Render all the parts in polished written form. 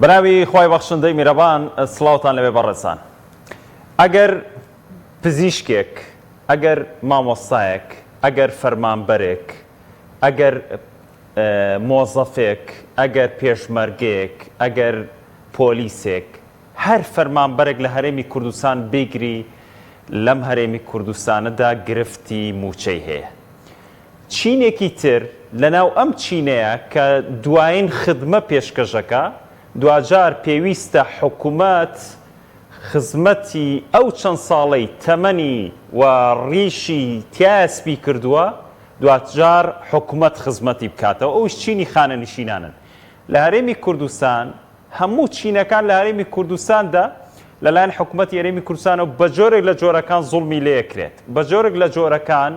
بەناوی خوای بەخشندەی میرەبان سڵاوتان لەبێ بەڕێزان. ئەگەر پزیشکێک، ئەگەر مامۆستایەک، ئەگەر فەرمانبەرێک، ئەگەر مۆزەفێک، ئەگەر پێشمەرگەیەک، ئەگەر پۆلیسێک، هەر فەرمانبەرێک لە هەرێمی کوردستان بگری لەم هەرێمی کوردستانەدا گرفتی موچەی هەیە. چینێکی تر لەناو ئەم چینەیە کە دوایین خدمە پێشکەشەکە، دوجار پێویستە حکوومەت خزمەتی ئەو چەند ساڵەی تەمەنی و ڕیشی تیاسپی کردووە، دوجار حکوومەت خزمەتی بکاتەوە. ئەوش چینی خانەنشینانن. لە هەرێمی کوردستان هەموو چینەکان لە هەرێمی کوردستاندا لەلایەن حکوومەتی هەرێمی کوردستانەوە بە جۆرێک لە جۆرەکان زوڵمی لێکرێت. بە جۆرێک لە جۆرەکان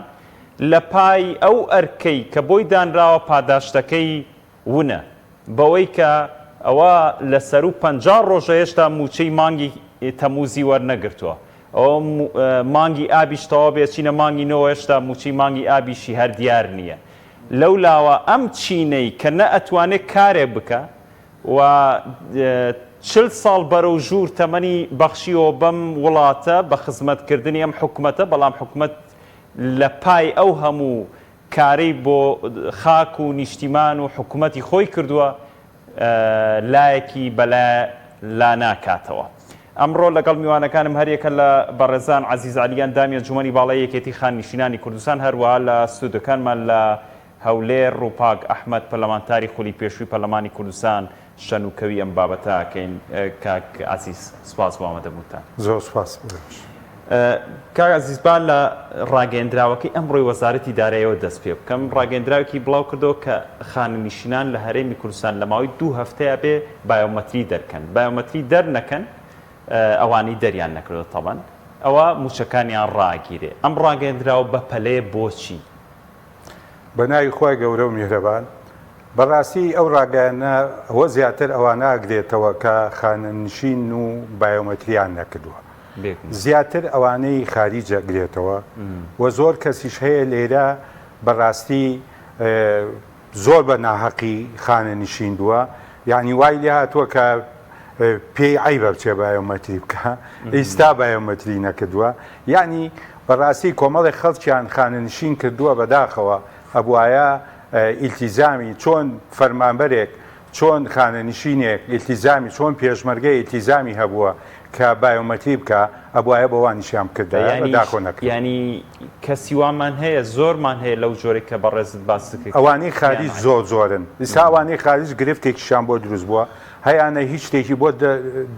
لە پای ئەو ئەرکەی کە بۆی دانراوە پاداشتەکەی ونە، بەوەی کە ئەوە لە سەر و 50 ڕۆژە هێشتا موچەی مانگی تەموزی وەرنەگرتووە. ئەوە مانگی ئابیش تەواو بێچینە مانگی نەوە هێشتا موچەی مانگی ئابیشی هەر دیار نییە. لەولاوە ئەم چینەی کە نە ئەتوانێت کارێک بکە و 40 ساڵ بەرەو ژوور تەمەنی بەخشیەوە بەم وڵاتە بە خزمەتکردنی ئەم حکوومەتە، بەڵام حکوومەت لە پای ئەو هەموو کارەی بۆ خاک و نیشتیمان و حکوومەتی خۆی کردووە لایەکی بەلا لا ناکاتەوە. ئەمڕۆ لەگەڵ میوانەکانم هەریەکە لە بەڕێزان عەزیز عەلیان دامیە جومەنی باڵای یەکێتی خاننشینانی کوردستان، هەروەها لە ستودیۆکانمان لە هەولێر ڕووپاک ئەحمەد پەرلەمانتاری خولی پێشووی پەرلەمانی کوردستان شەنوکەوی ئەم بابەتە کەین. کاک عەزیز سوپاس بۆ ئامادەبووتان. زۆر سوپاس. کاک عەزیزبان لە ڕاگەیەندراوەکەی ئەمڕۆی وەزارەتی داراییەوە دەست پێ بکەم. ڕاگەیەندراوێکی بڵاو کردەوە کە خاننشینان لە هەرێمی کوردستان لە ماوەی 2 هەفتەیە بێ بایۆمەتری دەرکەن. بایۆمەتری دەرنەکەن ئەوانەی دەریان نەکردو تەبەن، ئەوە موچەکانیان ڕاگیرێ. ئەم ڕاگەیەندراوە بە پەلەیە بۆچی؟ بە ناوی خۆی گەورە و میهرەبان، بەڕاستی ئەو ڕاگەیانە ئەوە زیاتر ئەوانە ئەگرێتەوە کە خانەنشین و بایۆمەتریان نەکردووە، زیاتر ئەوانەی خاریجە گرێتەوە و زۆر کەسیش هەیە لێرە بەڕاستی زۆر بە ناحەقی خانەنشیندووە، یعنی وای لێ هاتووە کە پێی عیبە بچێ بایۆمەتری بکە، ئێستا بایۆمەتری نەکردووە. یعنی بەڕاستی کۆمەڵی خەڵکیان خانەنشین کردووە بەداخەوە، ئەبوایە ئیلتیزامی چۆن فەرمانبەرێک، چۆن خانەنشینێک ئیلتیزامی، چۆن پێشمەرگەی ئیلتیزامی هەبووە کە بایۆمەتری بکە، ئەبوایە بەوانیشیان کردە بەداخۆ نەکرد. ینی کەسیوامان هەیە، زۆرمان هەیە لەو جۆرێک کە بەڕێزت باس کرد. ئەوانەی خاریج زۆر زۆرن. ئێستا ئەوانەی خاریج گرفتێکیشان بۆ دروست بووە، هەیانە هیچ شتێکی بۆ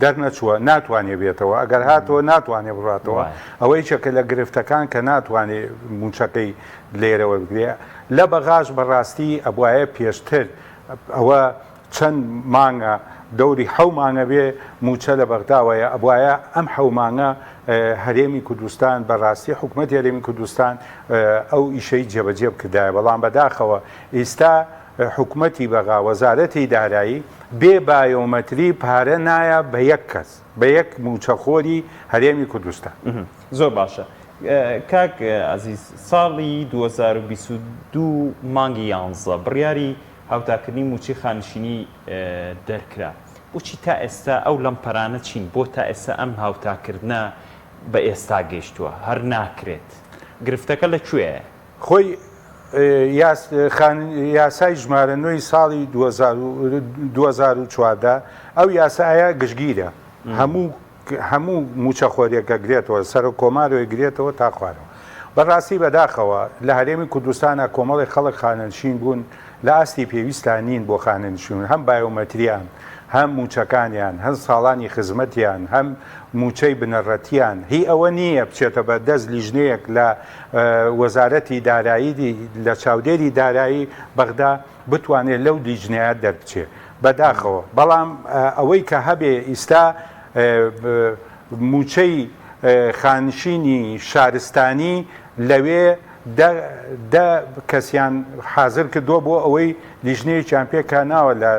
دەرنەچووە، ناتوانێت بێتەوە، ئەگەر هاتەوە ناتوانێت بڕاتەوە. ئەوەی چەکە لە گرفتەکان کە ناتوانێت موچەکەی لێرەوە بگرێ لە بەغاش بەڕاستی ئەبوایە پێشتر ئەوە چەند مانگە دەوری 7 مانگە بێ موچە لە بەغداوەیە، ئەبوایە ئەم 7 مانگە هەرێمی کوردستان بەڕاستی حکوومەتی هەرێمی کوردستان ئەو ئیشەی جێبەجێ بکردایە. بەڵام بەداخەوە ئێستا حکوومەتی بەغا وەزارەتی دارایی بێ بایۆمەتری پارە نایە بە یەک کەس، بە یەک موچەخۆری هەرێمی کوردستان. زۆر باشە. کاک عەزیز، ساڵی 2022 مانگی 11 بڕیاری هاوتاکردنی موچەی خانشینی دەرکرا. بۆچی تا ئێستا ئەو لەمپەرانە چین؟ بۆ تا ئێستا ئەم هاوتاکردنە بە ئێستا گەیشتووە هەر ناکرێت؟ گرفتەکە لەکوێیە؟ خۆی یاسای ژمارە 9 ساڵی 2014 ئەو یاسایە گشتگیرە، هەموو موچەخۆریەکە گرێتەوە، سەر و کۆمارەوەی گرێتەوە تا خوارەوە. بەڕاستی بەداخەوە لە هەرێمی کوردستانە کۆمەڵی خەڵک خانەنشین بوون، لە ئاستی پێویستان نین بۆ خانەنشین، هەم بایۆمەتریان، هەم موچەکانیان، هەم ساڵانی خزمەتیان، هەم موچەی بنەڕەتیان. هی ئەوە نییە بچێتە بە دەست لیژنەیەک لە وەزارەتی دارایی، لە چاودێری دارایی بەغدا بتوانێت لەو لیژنەیە دەربچێ بەداخەوە. بەڵام ئەوەی کە هەبێ ئیستا موچەی خانشینی شارستانی لەوێ دە کەسیان حازر کردووە بۆ ئەوەی لیژنەیەکیان پێکاناوە لە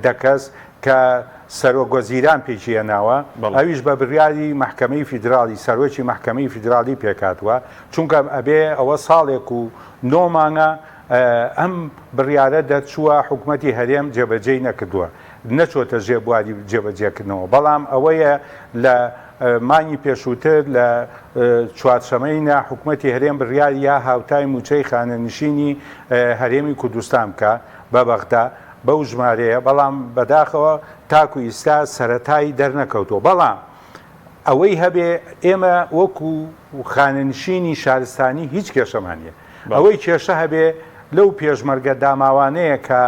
دەکەس کە سەرۆگۆزیران پێچیە ناوە، ئەویش بە بڕیاری محکەمەی فیدراڵی، سەرۆکی محکەمەی فیدراڵی پێکاتوە، چونکە ئەبێ ئەوە ساڵێک و 9 مانگە ئەم بڕیارە دەرچووە حکوومەتی هەرێم جێبەجێ نەکردووە نەچۆتە ژێبواری جێبەجێکردنەوە بەڵام ئەوەیە لە مانگی پێشووتر لە چوارشەمەینە حکوومەتی هەرێم بڕیار یا هاوتای موچەی خانەنشینی هەرێمی کوردستان بکە بە بەغدا بەو ژمارەیە بەڵام بەداخەوە تاکو ئیستا سەرەتایی دەرنەکەوتەوە بەڵام ئەوەی هەبێ ئێمە وەکو خانەنشینی شارستانی هیچ کێشەمانە ئەوەی کێشە هەبێ لەو پێشمەرگە داماوانەیە کە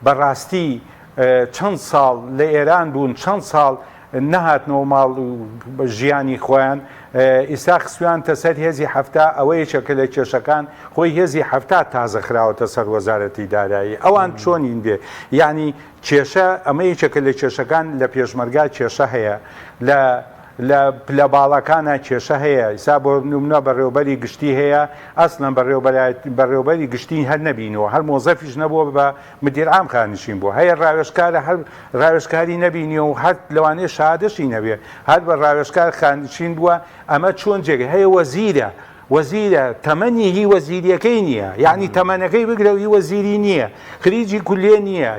بەڕاستی چەند ساڵ لە ئێران بوون چەند ساڵ نەهاتنەوە ماڵ ژیانی خۆیان ئیستا خسویانتە سەر هێزی هەفتا ئەوەیە چەکە لە کێشەکان خۆی هێزی هەفتا تازە خراوەتە سەر وەزارەتی دارایی ئەوان چۆنین بێ یعنی کێشە ئەمە یەکێکە لە کێشەکان لە پێشمەرگا کێشە هەیە لە باڵەکانە کێشە هەیە ئیسا بۆ نمونە بەڕێوەبەری گشتی هەیە ئەسڵەن بەڕێوەبەری گشتی هەر نەبینەوە هەر مۆزەفیش نەبووە بە مدیر عام خانشین بوو هەیە ڕاوێژکارە هەر ڕاوێژکاری نەبینی و هەر لەوانەیە شادەشی نەبێ هەر بە ڕاوێژکار خانشین بووە ئەمە چۆن جێگە هەیە وەزیرە تەمەنی هی وەزیریەکەی نییە یعنی تەمەنەکەی بگرە هی وەزیری نییە خریجی کولێ نییە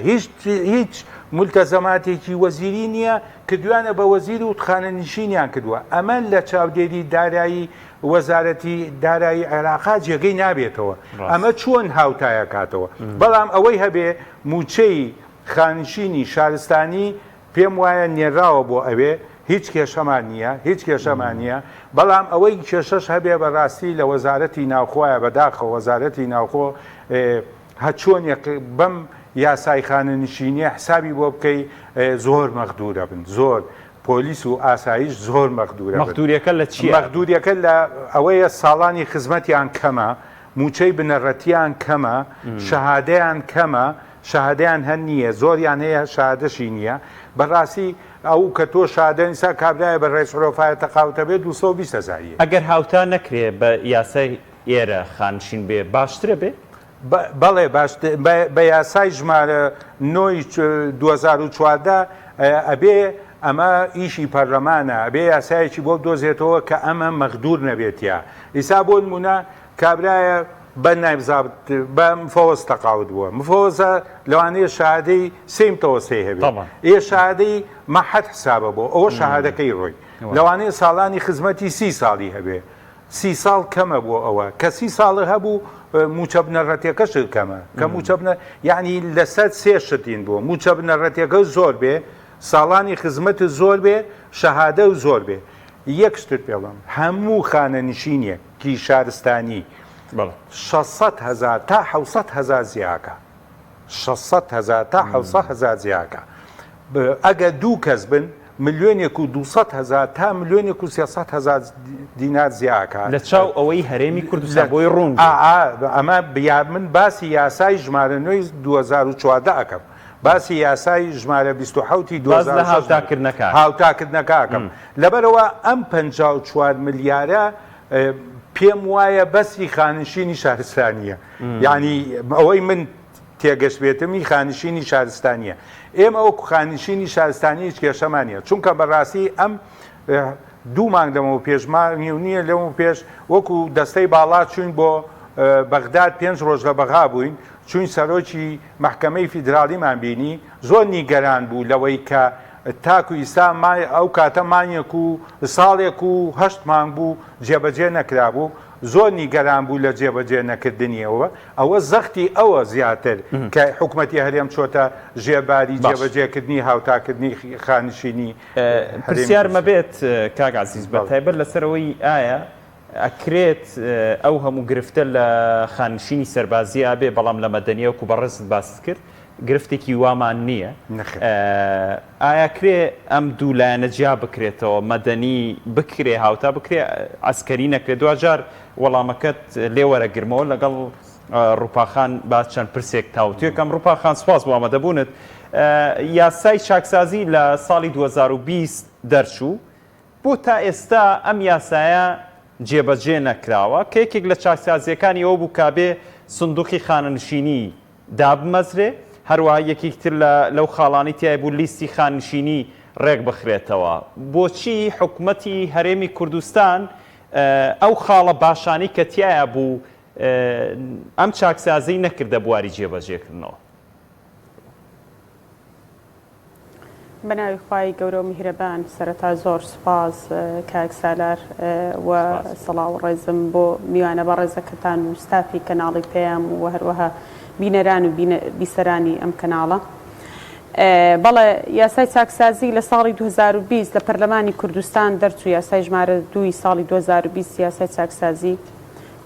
هیچ ملتەزەماتێکی وەزیری نییە کردوانە بە وەزیر و خانەنشینیان کردووە ئەمە لە چاودێری دارایی وەزارەتی دارایی عێراقا جێگەی نابێتەوە ئەمە چۆن هاوتایە کاتەوە بەڵام ئەوەی هەبێ موچەی خانشینی شارستانی پێم وایە نێراوە بۆ ئەوێ هیچ کێشەمان نییە بەڵام ئەوەی کێشەش هەبێ بەڕاستی لە وەزارەتی ناوخۆیە بەداخە وەزارەتی ناوخۆ هەچۆن بەم یاسای خانەنشینی حسابی بۆ بکەی زۆر مەخدورە بن زۆر پۆلیس و ئاسایش زۆر مەخدورە مەخدوریەکە لە چیە؟ مەخدوریەکە لە ئەوەیە ساڵانی خزمەتیان کەمە موچەی بنەڕەتیان کەمە شەهادەیان کەمە شەهادەیان هەر نییە زۆریان هەیە شەهادەشی نییە بەڕاستی ئەو کە تۆ شادەنسا کابرایە بە ڕێز فڕۆفایە تەقاوتە بێت 220,000 ئەگەر هاوتا نەکرێ بە یاسای ئێرە خانشین بێ باشترە بێ؟ بەڵێ بە یاسای ژمارە 2014 ئەبێ ئەمە ئیشی پەرلەمانە ئەبێ یاسایەکی بۆ دۆزێتەوە کە ئەمە مەخدور نەبێتە ئیسا بۆ نمونە کابرایە بە نایبزابت بە مفۆز تەقاوت بووە مفۆزە لەوانەیە شادەی سێمتەوە سێ هەبێت شادەی مەحەد حسابە بۆ ئەوە شەهادەکەی ڕۆی لەوانەیە ساڵانی خزمەتی 30 ساڵی هەبێ 30 ساڵ کەمە بۆ ئەوە کە 30 ساڵی هەبوو موچە بنەڕەتیەکەش کەمە کە موچە یعنی لەسەر سێ شتین بوو موچە بنەڕەتیەکە زۆر بێ ساڵانی خزمەت زۆر بێ شەهادە و زۆر بێ یەک شتت پێڵم هەموو خانەنشینێکی شارستانی 600,000 تا 700,000 زیاکە 600,000 تا 700,000 زیاکە ئەگە دوو کەس بن 1,200,000 تا 1,300,000 دینار زیاکە لە چاو ئەوەی هەرێمی کوردستان بۆی ڕوون ئەمە من باسی یاسای ژمارە 2014 ئەەکەم باسی یاسای ژمارە 27 هاوتاکردنەکەکەم لەبەرەوە ئەم 54 ملیارە پێم وایە بەسی خانشینی شارستانیە یعنی ئەوەی من تێگەشت بێتمی خانشینی شارستانیە ئێمە وەکو خانشینی شارستانی هیچ کێشەمانە چونکە بەڕاستی ئەم دوو مانگ لەمەوە پێشمانی و نییە لەمە پێش وەکو دەستەی باڵا چوین بۆ بەغداد 5 ڕۆژ لە بەغا بووین چوین سەرۆکی مەحکەمەی فیدراڵیمان بینی زۆر نیگەران بوو لەوەی کە تاکو ئیسا ئەو کاتە مانیەک و ساڵێک و 8 مانگ بوو جێبەجێ نەکرابوو زۆر نیگەران بوو لە جێبەجێ نەکردنیەوە ئەوە زەختی ئەوە زیاتر کە حکوومەتی هەرێم چۆتە ژێباری جێبەجێکردنی هاوتاکردنی خانشینی پرسیار مەبێت کاک عەزیز بە تایبەت لەسەرەوەی ئایا ئەکرێت ئەو هەموو گرفتە لە خانشینی سەربازی ئابێ بەڵام لە مەدەنیەوەکو بەڕێزت باست کرد گرفتێکی وامان نییە ئایا کرێ ئەم دوو لایەنە جیا بکرێتەوە مەدەنی بکرێ هاوتا بکرێ ئەسکەری نەکرێت دوجار وەڵامەکەت لێوەرەگرمەوە لەگەڵ ڕووپاخان با چەند پرسێک تاوتوێکم ڕووپاخان سپاس بۆ ئامادەبوونت یاسای چاکسازی لە ساڵی 2020 دەرچوو بۆ تا ئێستا ئەم یاسایە جێبەجێ نەکراوە کە یەکێک لە چاکسازیەکانی ئەوە بوو کابێ سندوقی خانەنشینی دابمەزرێ هەروەها یەکێکتر لەو خاڵانی تیای بوو لیستی خانشینی ڕێک بخرێتەوە بۆچی حکوومەتی هەرێمی کوردستان ئەو خاڵە باشانی کە تایە بوو ئەم چاکسازی نەکردە بواری جێبەجێکردنەوە. بەناوی خوای گەورە و میهرەبان سەرەتا زۆر سوپاس کاک سالار و سەڵاو و ڕێزم بۆ میوانە بە ڕێزەکەتان و ستافی کەناڵی پێیان و هەروەها بینەران و بیسەرانی ئەم کەناڵە. بەڵێ یاسای چاکسازی لە ساڵی 2020 لە پەرلەمانی کوردستان دەرچوو یاسای ژمارە 2 ساڵی 2020 یاسای چاکسازی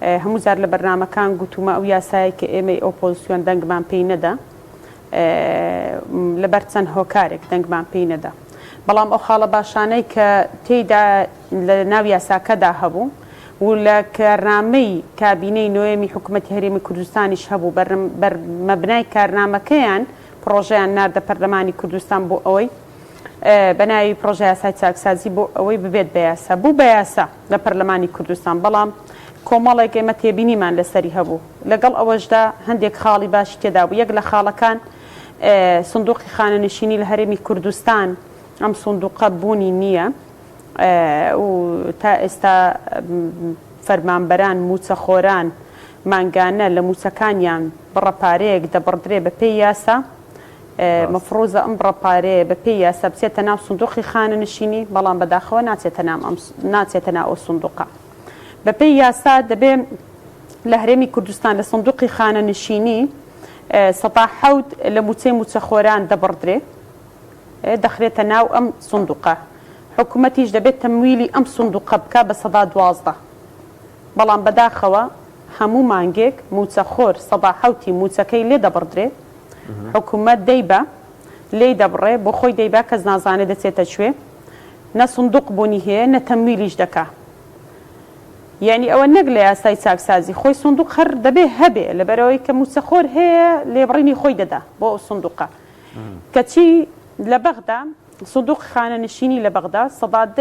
هەموو جار لە بەرنامەکان گوتومە ئەو یاسایی کە ئێمەی ئۆپۆزیسیۆن دەنگمان پێی نەدا لەبەر چەند هۆکارێک دەنگمان پێی نەدا. بەڵام ئەو خاڵە باشانەی کە تێیدا لە ناو یاساکەدا هەبوو و لە کارنامەی کابینەی نوێمی حکوومەتی هەرێمی کوردستانیش هەبوو بەرمەبنای کارنامەکەیان پرۆژەیان ناردە پەرلەمانی کوردستان بۆ ئەوەی بەناوی پرۆژە یاسای چاکسازی بۆ ئەوەی ببێت بە یاسا بوو بە یاسا لە پەرلەمانی کوردستان. بەڵام کۆمەڵێک ئێمە تێبینیمان لەسەری هەبوو لەگەڵ ئەوەشدا هەندێک خاڵی باشی تێدا بوو. یەک لە خاڵەکان سندوقی خانەنشینی لە هەرێمی کوردستان ئەم سندوقە بوونی نییە و تا ئێستا فەرمانبەران موچەخۆران مانگانە لە موچەکانیان بڕەپارەیەک دەبڕدرێ بە پێی یاسا مەفرۆزە ئەم بڕەپارەیە بە پێی یاسا بچێتە ناو سندوقی خانەنشینی بەڵام بەداخەوە ناچێتە ناو ئەو سندوقە بە پێی یاسا دەبێ لە هەرێمی کوردستان لە سندوقی خانەنشینی ١٧ لە موچەی موچەخۆران دەبڕدرێ دەخرێتە ناو ئەم سندوقە. حکوومەتیش دەبێت تەمویلی ئەم سندوقە بکە بە ١١٢ بەڵام بەداخەوە هەموو مانگێک موچەخۆر ١٧ موچەکەی لێ دەبڕدرێ حکوومەت دەیبە لێی دەبڕێ بۆ خۆی دەیبا کەس نازانێت دەچێتە کوێ نە سندوق بوونی هەیە نە تەمویلیش دەکا. یعنی ئەوە نەک لە یاسای چاکسازی خۆی سندوق هەر دەبێ هەبێ لەبەرەوەی کە موچەخۆر هەیە لێبڕینی خۆی دەدا بۆ ئەو سندوقە کەچی لە بەغدا سندوق خانەنشینی لە بەغدا ١٠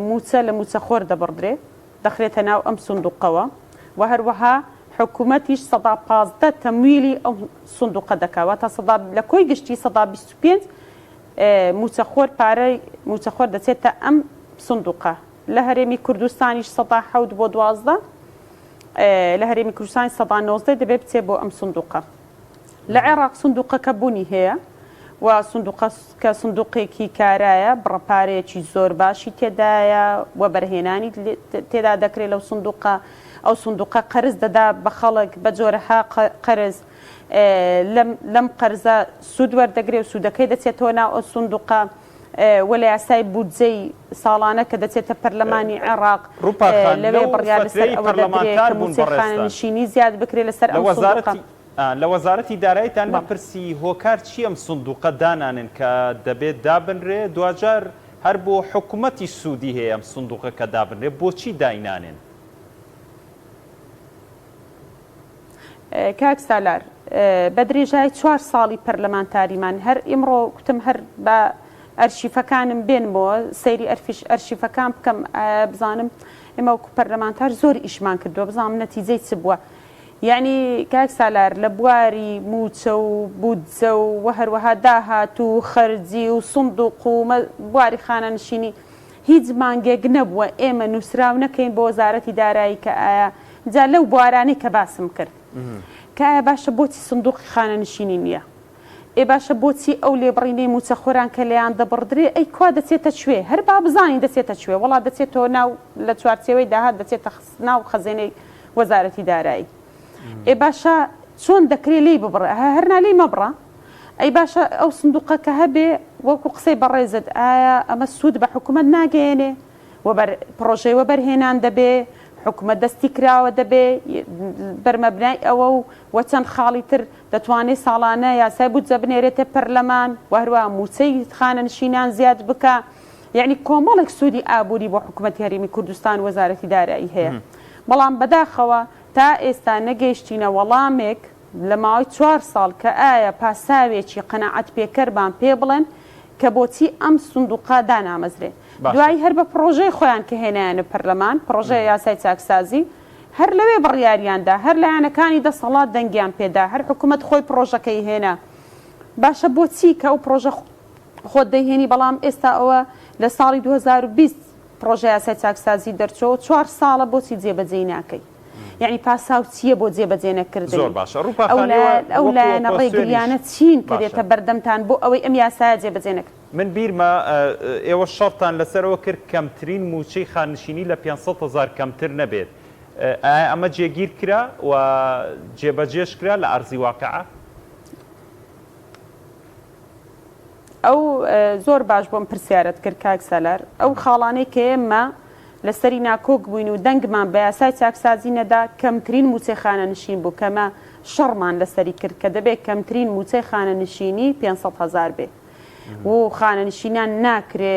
موچە لە موچەخۆر دەبڕدرێ دەخرێتە ناو ئەم سندوقەوە و هەروەها حکوومەتیش ١15 تەمویلی ئەو سندوقە دەکاوە تا لە کۆی گشتی 125 موچەخۆر پارەی موچەخۆر دەچێتە ئەم سندوقە. لە هەرێمی کوردستانیش ١٧ بۆ 12 لە هەرێمی کوردستانی ١٩ دەبێت بچێت بۆ ئەم سندوقە. لە عێراق سندوقەکە بوونی هەیە و کە سندوقێکی کارایە بڕەپارەیەکی زۆر باشی تێدایە و بەرهێنانی تێدا دەکرێت لەو سندوقە. ئەو سندوقە قەرز دەدا بە خەڵک بە جۆرەها قەرز لەم قەرزە سوود وەردەگرێت و سوودەکەی دەچێتەوە ناو ئەو سندوقە وە لە یاسای بودجەی ساڵانە کە دەچێتە پەرلەمانی عێراق لەوێ بڕیار لەسەر ئەوە دەدرێت کە موچەی خانەنشینی زیاد بکرێت لەسەر ئەو سندوقە. لە وەزارەتی داراییتان بپرسی هۆکار چی ئەم سندوقە دانانن کە دەبێت دابنرێ دوجار هەر بۆ حکوومەتی سوودی هەیە ئەم سندوقە کە دابنرێ بۆچی داینانێن؟ کاک سالار بە درێژای 4 ساڵی پەرلەمانتاریمان هەر ئیمڕۆ کوتم هەر بە ئەرشیفەکانم بێنمەوە سەیری ئەرشیفەکان بکەم بزانم ئێمە وەکو پەرلەمانتار زۆر ئیشمان کردووە بزانم نەتیجەی چ بووە. یعنی کاک سالار لە بواری موچە و بودجە و هەروەها داهات و خەرجی و سندوق و بواری خانەنشینی هیچ مانگێک نەبووە ئێمە نووسراو نەکەین بۆ وەزارەتی دارایی کە ئایا جا لەو بوارانەی کە باسم کرد کە ئایا باشە بۆچی سندوقی خانەنشینی نییە ئێ باشە بۆچی ئەو لێبڕینەی موچەخۆران کە لەیان دەبڕدرێ ئەی کوا دەچێتە کوێ هەر با بزانین دەچێتە کوێ وەڵا دەچێتەوە ناو لە چوارچێوەی داهات دەچێتە ناو خەزێنەی وەزارەتی دارایی. ئێ باشە چۆن دەکرێت لی ببڕێ هەرنا لی مەبڕە ئەی باشە ئەو سندوقە کە هەبێ وەکو قسەی بەڕێزت ئایا ئەمە سوود بە حکوومەت ناگەێنێ پرۆژەی وەبەرهێنان دەبێ حکوومەت دەستی کراوە دەبێ بەرمەبنای ئەوە و چەند خاڵی تر دەتوانێت ساڵانە یاسای بودجە بنێرێتە پەرلەمان و هەروە موچەی خانەنشینان زیاد بکە. یعنی کۆمەڵێک سوودی ئابووری بۆ حکوومەتی هەرێمی کوردستان وەزارەتی دارایی هەیە بەڵام بەداخەوە تا ئێستا نەگەیشتینە وەڵامێک لە ماوەی 4 ساڵ کە ئایا پاساوێکی قەناعەت پێکەربان پێ بڵێن کە بۆچی ئەم سندوقە دانامەزرێ. دوای هەر بە پرۆژەی خۆیان کە هێنایانە پەرلەمان پرۆژەی یاسای چاکسازی هەر لەوێ بڕیاریاندا هەر لایەنەکانی دەسەڵات دەنگیان پێدا هەر حکوومەت خۆی پرۆژەکەی هێنا باشە بۆچی کە ئەو پرۆژە خۆت دەیهێنی بەڵام ئێستا ئەوە لە ساڵی 2020 پرۆژە یاسای چاکسازی دەرچەوە 4 ساڵە بۆچی جێبەجێی ناکەی. یعنی پاساو چییە بۆ جێبەجێ نەکردنی زۆر باشە ئەو لایەنە ڕێگریانە چین کردێتە بەردەمتان بۆ ئەوەی ئەم یاسایە جێبەجێ نەکرد. من بیرمە ئێوە شەڕتان لەسەرەوە کرد کەمترین موچەی خانشینی لە 500,000 کەمتر نەبێت. ئەمە جێگیر کرا و جێبەجێش کرا لە ئەرزی واقعە؟ ئەو زۆر باش بۆم پرسیارەت کرد کاک سەلەر. ئەو خاڵانەی کە ئێمە لەسەری ناکۆک بووین و دەنگمان بە یاسای چاکسازی نەدا کەمترین موچەی خانەنشین بوو کەمە شەڕمان لەسەری کرد کە دەبێت کەمترین موچەی خانەنشینی 500,000 بێ و خانەنشینان ناکرێ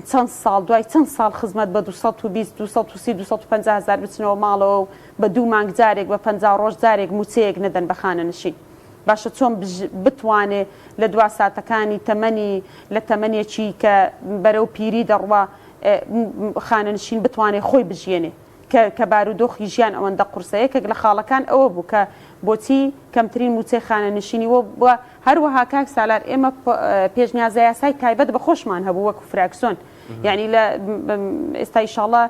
چەند ساڵ دوای چەند ساڵ خزمەت بە 230-250,000 بچنەوە ماڵەوە و بە 2 مانگ جارێک بە 50 ڕۆژ جارێک موچەیەک نەدەن بە خانەنشین. باشە چۆن بتوانێ لە دوا ساتەکانی تەمەنی لە تەمەنێکی کە بەرەو پیری دەڕوا خانەنشین بتوانێت خۆی بژێنێ کە بارودۆخی ژیان ئەوەندە قورسەیەکێک لە خاڵەکان ئەوە بوو کە بۆچی کەمترین موچەی خانەنشینی وە هەروەها کاک سالار ئێمە پێشنیازە یاسای تایبەت بە خۆشمان هەبوو وەکو فراکسۆن یعنی لە ئێستا ئینشاڵڵا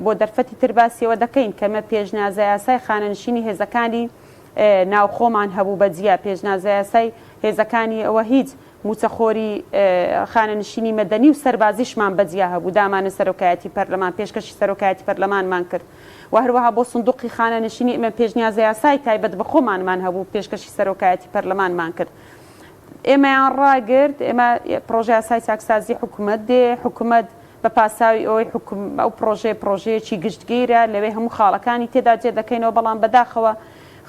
بۆ دەرفەتی ترباسیەوە دەکەین کەمە پێشنیازە یاسای خانەنشینی هێزەکانی ناوخۆمان هەبوو بەجیا پێشنیازە یاسای هێزەکانی ئەوە هیچ موچەخۆری خانەنشینی مەدەنی و سەربازیشمان بەجیا هەبوو دامانە سەرۆکایەتی پەرلەمان پێشکەشی سەرۆکایەتی پەرلەمانمان کرد و هەروەها بۆ سندوقی خانەنشینی ئێمە پێشنیازە یاسای تایبەت بە خۆمانمان هەبوو پێشکەشی سەرۆکایەتی پەرلەمانمان کرد ئێمەیان ڕاگرت ئێمە پرۆژه یاسای چاکسازی حکوومەت دێ حکوومەت بە پاساوی ئەوەی ئەو پرۆژەیەکی گشتگیرە لەوێ هەموو خاڵەکانی تێدا جێ دەکەینەوە بەڵام بەداخەوە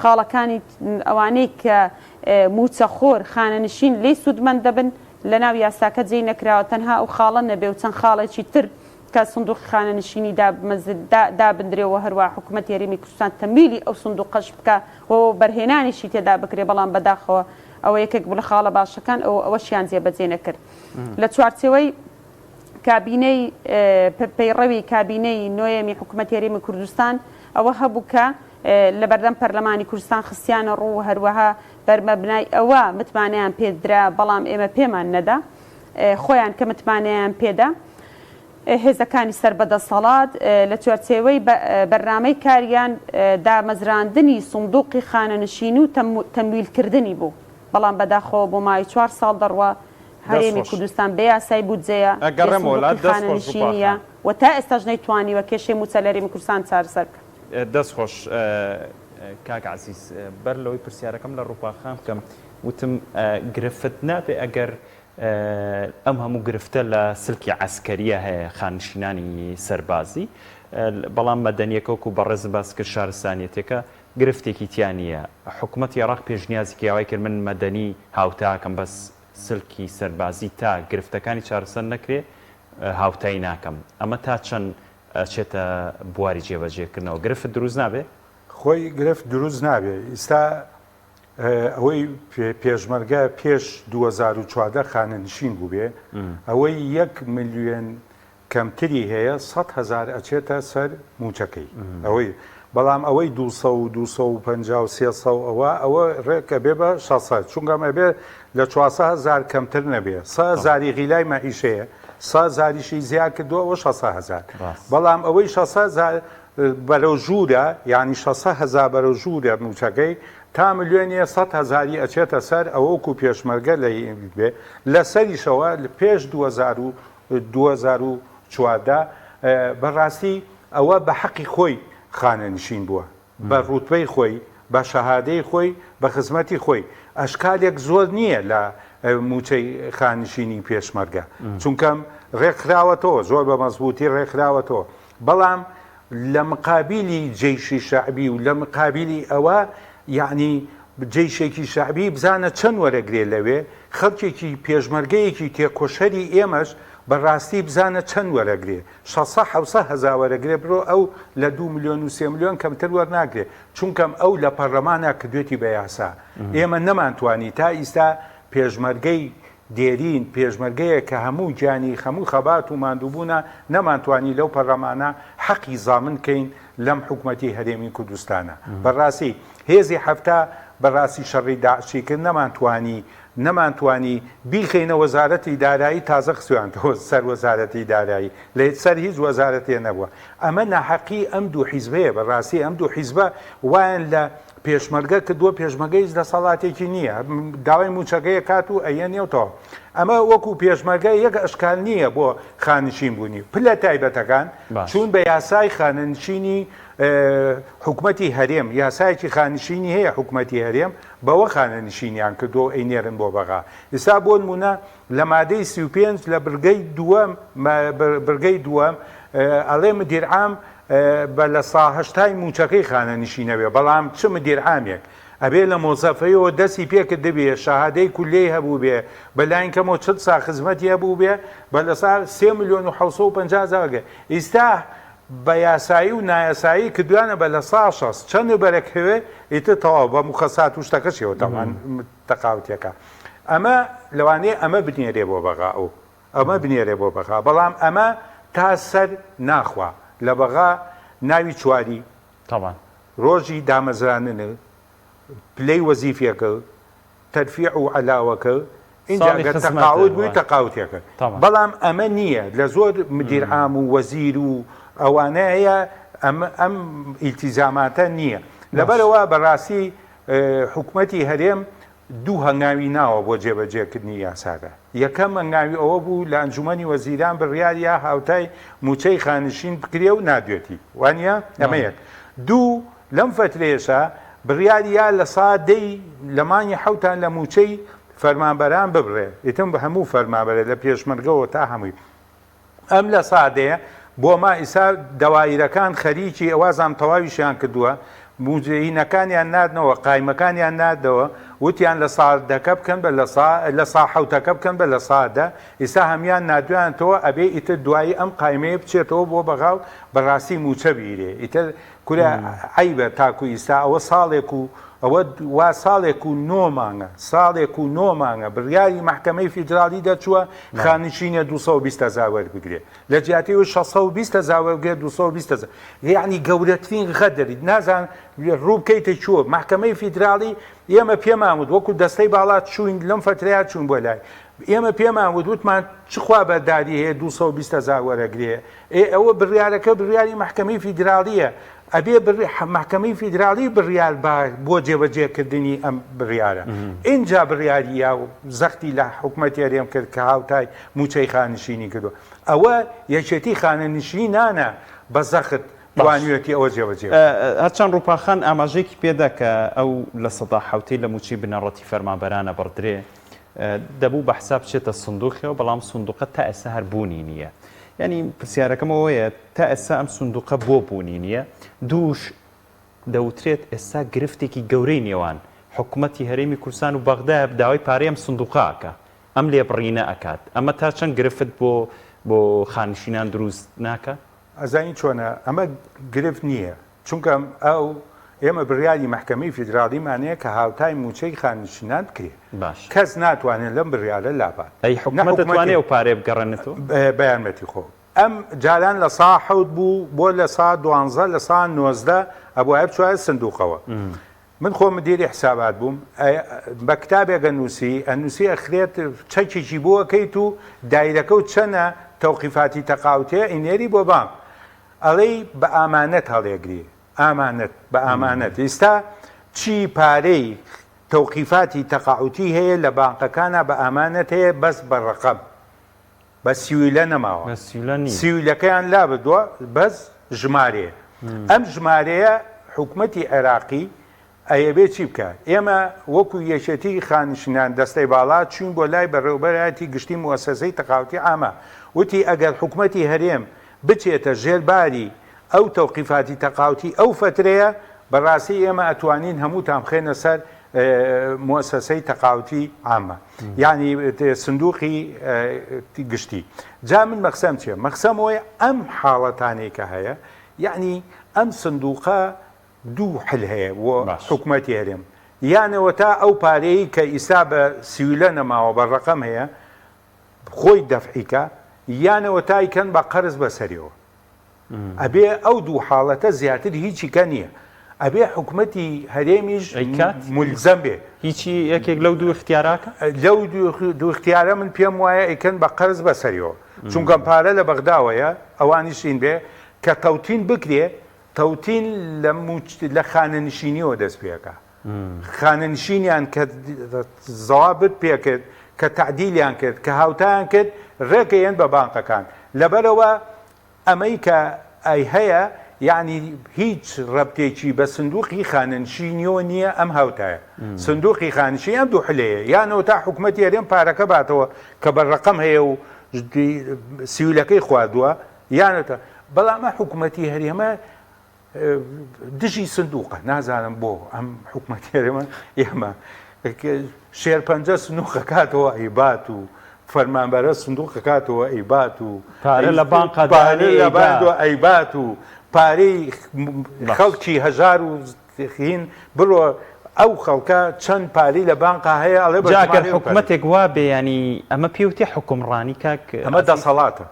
خاڵەکانی ئەوانەی کە موچەخۆر خانەنشین لێ سوودمەند دەبن لە ناو یاساکە جێی نەکراوە تەنها ئەو خاڵە نەبێ و چەند خاڵێکی تر کە سندوقی خانەنشینی دابدرێەوە هەروە حکوومەت یاریمی کوردستان تەمیلی ئەو سندوقەش بکە و بەرهێنانیشی تێدا بکرێ بەڵام بەداخەوە ئەوە یەکێک بوو لە خاڵە باشەکان ئەوەشیان جێبەجێ نەکرد لە چوارچێوەی کابینەی پەیڕەوی کابینەی نوێمی حکوومەت یاریمی کوردستان ئەوە هەبوو کە لە بەردەم پەرلەمانی کوردستان خستیانە ڕوو هەروەها بەرمەبنای ئەوە متمانەیان پێدرا بەڵام ئێمە پێمان نەدا خۆیان کە متمانەیان پێدا هێزەکانی سەربەدەسەڵات لە چوارچێوەی بەرنامەی کاریان دامەزراندنی سندوقی خانەنشینی و تەمویلکردنی بوو بەڵام بەداخەوە بۆ مای 4 ساڵ دەڕوا هەرێمی کوردستان بە یاسای بودجەیە خانەنشینیە و تا ئێستاش نەیتوانیوە کێشەی موچە لە هەرێمی کوردستان چارەسەر بکات. دەست خۆش کاک عزیز بەر لەوەی پرسیارەکەم لە ڕووپاخان بکەم وتم گرفت نابێ ئەگەر ئەم هەموو گرفتە لە سلکی عسکەریە هەیە خانشینانی سەربازی بەڵام مەدەنیەکەوکو بەڕێز باس کرد شارستانیەتێکە گرفتێکی تیانە حکوومەت عێراق پێشنیازی کیاوای کرد من مەدەنی هاوتاکەم بەس سلکی سەربازی تا گرفتەکانی چارەسەر نەکرێ هاوتایی ناکەم ئەمە تا چەند چێتە بواری جێبەجێکردنەوە گرفت دروست نابێ؟ خۆی گرفت دروست نابێ ئێستا ئەوەی پێشمەرگە پێش 2014 خانەنشین بوو بێ ئەوەی 1 ملیۆن کەمتری هەیە 100,000 ئەچێتە سەر موچەکەی ئەوەی بەڵام ئەوەی 250 ئەوە ڕێکە بێ بە 600 چونگەمە بێ لە 400,000 کەمتر نەبێ 100,000 غیلای مەعیشەیە 100,000 زیاد کردووە ئەوە 600,000 بەڵام ئەوەی 600,000 بەرەو ژوورە یعنی 600,000 بەرەو ژوورە موچەکەی تا ملیۆنیە 100,000 ئەچێتە سەر ئەوە وەکو پێشمەرگە لە بێ لە سەریشەوە پێش 2014 بەڕاستی ئەوە بە حەقی خۆی خانەنشین بووە بە ڕوتبەی خۆی بە شەهادەی خۆی بە خزمەتی خۆی ئەشکالێک زۆر نییە لە موچەی خانشینی پێشمەرگە چونکەم ڕێکخراوەتەوە زۆر بە مەزبوطی ڕێکخراوەتەوە بەڵام لە مقابلی جێیشی شعبی و لە مقابلی ئەوە یعنی جێیشێکی شعبی بزانە چەند وەرەگرێ لەوێ خەڵکێکی پێشمەرگەیەکی تێکۆشەری ئێمەش بەڕاستی بزانە چەند وەرەگرێ 600-700,000 وەرەگرێ بڕۆ ئەو لە 2 ملیۆن و 3 ملیۆن کەمتر وەرناگرێ چونکەم ئەو لە پەرلەمانە کردوێتی بە یاسا ئێمە نەمانتوانی تا ئیستا پێشمەرگەی دێرین پێشمەرگەیە کە هەموو گیانی هەموو خەبات و ماندووبوونە نەمانتوانی لەو پەرلەمانە حەقی زامن کەین لەم حکوومەتی هەرێمی کوردستانە بەڕاستی هێزی هەفتە بەڕاستی شەڕی داعشیکرد نەمانتوانی بیخینە وەزارەتی دارایی تازە خسویانەوە سەر وەزارەتی دارایی لێ سەر هیچ وەزارەتێ نەبووە ئەمە ناحەقی ئەم دوو حیزبەیە بەڕاستی ئەم دوو حیزبە وایان لە پێشمەرگە کردووە پێشمەرگەی دەسەڵاتێکی نییە داوای موچەکەیە کات و ئەیەنێوتەوە ئەمە وەکو پێشمەرگە یەک ئەشکال نییە بۆ خانشین بوونی پلە تایبەتەکان چون بە یاسای خاننشینی حکومەتی هەرێم یاسایەکی خانشینی هەیە حکومەتی هەرێم بەوە خانەنشینیان کردو ئەینێرن بۆ بەغا ئێستا بۆ نمونە لە مادەی 35 لە برگەی دووەم ئەڵێ مدیرعام بە لە ساهشتای موچەکەی خانەنشینەوێ بەڵام چ مدیرعامێک ئەبێ لە مۆزەفەیەوە دەستی پێکرد دەبێ شاهادەی کولەی هەبوو بێ بەلایەن کەمەوە چ سا خزمەتی هەبوو بێ بە لە سا 3,750,000 ئێستا بە یاسایی و نایاسایی کردوانە بە لە سا 6 چەند بەرەکەوێ ئیتر تەواو بە مخەسات و شتەکەشیەوە دەمان تەقاوتێکە ئەمە لەوانەیە ئەمە بنێرێ بۆ بەغا ئەو ئەمە بنێرێ بۆ بەغا بەڵام ئەمە تا سەر ناخوا لە بەغا ناوی چواری ڕۆژی دامەزراننە پلەی وەزیفێکە تەرفیع و عەلاوەکە اینجا گە تەقاوت بووی تەقاوتێکە بەڵام ئەمە نییە لە زۆر مدیرعام و وەزیر و ئەوانەیە ئەم ئیلتیزاماتە نییە لەبەرەوە بەڕاستی حکومەتی هەرێم دوو هەنگاوی ناوە بۆ جێبەجێکردنی یاساکە یەکەم هەنگاوی ئەوە بوو لە ئەنجومەنی وەزیران بڕیارە هاوتای موچەی خانشین بکرێ و نادوێتی وانە ئەمە یەک دوو لەم فترێشە بڕیارە لە سادەی لەمانی حوتان لە موچەی فەرمانبەران ببڕێ ئیتم بە هەموو فەرمانبەرە لە پێشمەرگەوە تا هەمووی ئەم لە سادەیە بۆ ما ئیسا دەوایرەکان خەریکی ئەوازام تەواویشیان کردووە موزەینەکانیان نادنەوە قایمەکانیان نادەوە وتیان لە سادەکە بکەن بە لە ساحەوتەکە بکەن بە لە سادە ئێستا هەمیان نادویانەوە ئەبێ ئیتر دوایی ئەم قایمەیە بچێتەوە بۆ بەغاو بەڕاستی موچە بیرێ ئیتر کورە عیبە تاکو ئیستا ئەوە ساڵێک و ئەوە وا ساڵێک و 9 مانگە بڕیاری محکەمەی فیدرالی دەچووە خانشینە 220,000 وەربگرێ لە جیاتیەوە 620,000 وەربگرێ 220,000 یعنی گەورەترین غەدەریت نازان ڕوو بکەیتە چووە محکەمەی فیدرالی ئێمە پێمانوت وەکو دەستەی باڵات چوین لەم فترەیە چوون بۆ لای ئێمە پێمانوت وتمان چخوا بەداری هەیە 220,000 وەرەگرێ ئەوە بڕیارەکە بڕیاری محکەمەی فیدرالیە ئەبێ محکەمەی فیدرالی بڕیار بۆ جێبەجێکردنی ئەم بڕیارە اینجا بڕیاریە و زەختی لە حکومەتی هەرێم کرد کە هاوتای موچەی خانشینی کردو ئەوە یەکێتی خانەنشینانە بە زەخت دوانوێتی ئەوە جێبەجێ هەرچەند ڕووپاخان ئاماژەیەکی پێدا کە ئەو لە سەدا حوتەی لە موچی بنەڕەتی فەرمانبەرانە بڕدرێ دەبوو بە حساب بچێتە سندوقەوە بەڵام سندوقە تا ئێستا هەر بوونی نییە ینی پرسیارەکەمەوەیە تا ئێستا ئەم سندوقە بۆ بوونی نییە دووش دەوترێت ئێستا گرفتێکی گەورەی نێوان حکوومەتی هەرێمی کوردستان و بەغدا داوای پارەی ئەم سندوقاکە ئەم لێبڕینە ئەکات ئەمە تا چەند گرفت بۆ خانشینان دروست ناکە ئەزانی چۆنە ئەمە گرفت نییە چونکە ئەو ئێمە بڕیاری محکەمەی فیدرالیمانەیە کە هاوتای موچەی خانشینان بکرێ کەس ناتوانێت لەم بڕیارە لابات ئەی حکومەت دەتوانێت و پارێ بگەڕێنێتەوە بەیانمەتی خۆ ئەم جاران لە سا حەوت بوو بۆ لە سا 12 لە سا 19 ئەبووە بچوایە سندوقەوە من خۆ مدیری حسابات بووم بە کتابێکە نووسی ئەنووسی ئەخرێت چەکێکی بۆەکەیت و دایرەکە و چەنە تەوقیفاتی تەقاوتێ ئینێری بۆ بانک ئەڵێی بە ئامانەت هەڵێگری ئامانەت بە ئامانەت ئێستا چی پارەی تەوقیفاتی تەقاوتی هەیە لە بانقەکانە بە ئامانەت هەیە بەس بە ڕقەم بە سیویلە نەماوە سیویلەکەیان لا بدووە بەس ژمارەیە ئەم ژمارەیە حکوومەتی عێراقی ئەیەبێ چی بکە ئێمە وەکو یەکێتی خانشینان دەستەی باڵا چوین بۆ لای بەڕێوەبەرایەتی گشتی موەسسەسەی تەقاوتی ئامە وتی ئەگەر حکوومەتی هەرێم بچێتە ژێرباری ئەو تەوقیفاتی تەقاوتی ئەو فترەیە بەڕاستی ئێمە ئەتوانین هەمووتان بخێنە سەر موەسسەسەی تەقاوتی عامە یعنی سندوقی گشتی جا من مەقسەم چییە مەقسەمەوەی ئەم حاڵەتانەی کە هەیە یعنی ئەم سندوقە دوو حل هەیە بۆ حکوومەتی هەرێم یانەوە تا ئەو پارەیە کە ئیسا بە سیویلە نەماوە بە ڕقەم هەیە خۆی دەفعیکە یانەوە تایکەن بە قەرز بەسەریەوە ئەبێ ئەو دوو حاڵەتە زیاتر هیچیکە نییە ئەبێ حکوومەتی هەرێمیش ملزەم بێ. هیچی یەکێک لەو دوو اختیاراکە لەو دوو اختیارە من پێم وایە ئەیکەن بە قەرز بەسەریەوە چونکە پارە لە بەغداوەیە ئەوانیشین بێ کە تەوتین بکرێ تەوتین لە خانەنشینیەوە دەست پێەکە خانەنشینیان کە زەوابت پێکرد کە تعدیلیان کرد کە هاوتایان کرد ڕێکەیەن بە بانقەکان لەبەرەوە ئەمەی کە ئەی هەیە یعنی هیچ ڕەبتێکی بە سندوقی خانەنشینیەوە نییە ئەم هاوتایە سندوقی خانشی ئەم دوو حلەیە یانەوە تا حکوومەتی هەرێم پارەکە باتەوە کە بەڕەقەم هەیە و سیولەکەی خواردووە یانەتە بەڵام ئەم حکوومەتی هەرێمە دژی سندوقە نازانم بۆ ئەم حکوومەتی هەرێمە ئێمە شێرپەنجە سندوقە کاتەوە ئەیبات و فەرمانبەرە سندوقە کاتەوە ئەیبات و پارە لە بانقە ئەیبات و پارەی خەڵکی هەژار و هین بڕۆ ئەو خەڵکە چەند پارەی لە بانقا هەیە ئەڵێ جاگەر حکوومەتێک وا بێ ینی ئەمە پێوتێ حکومڕانی کاک ئەمە دەسەڵاتە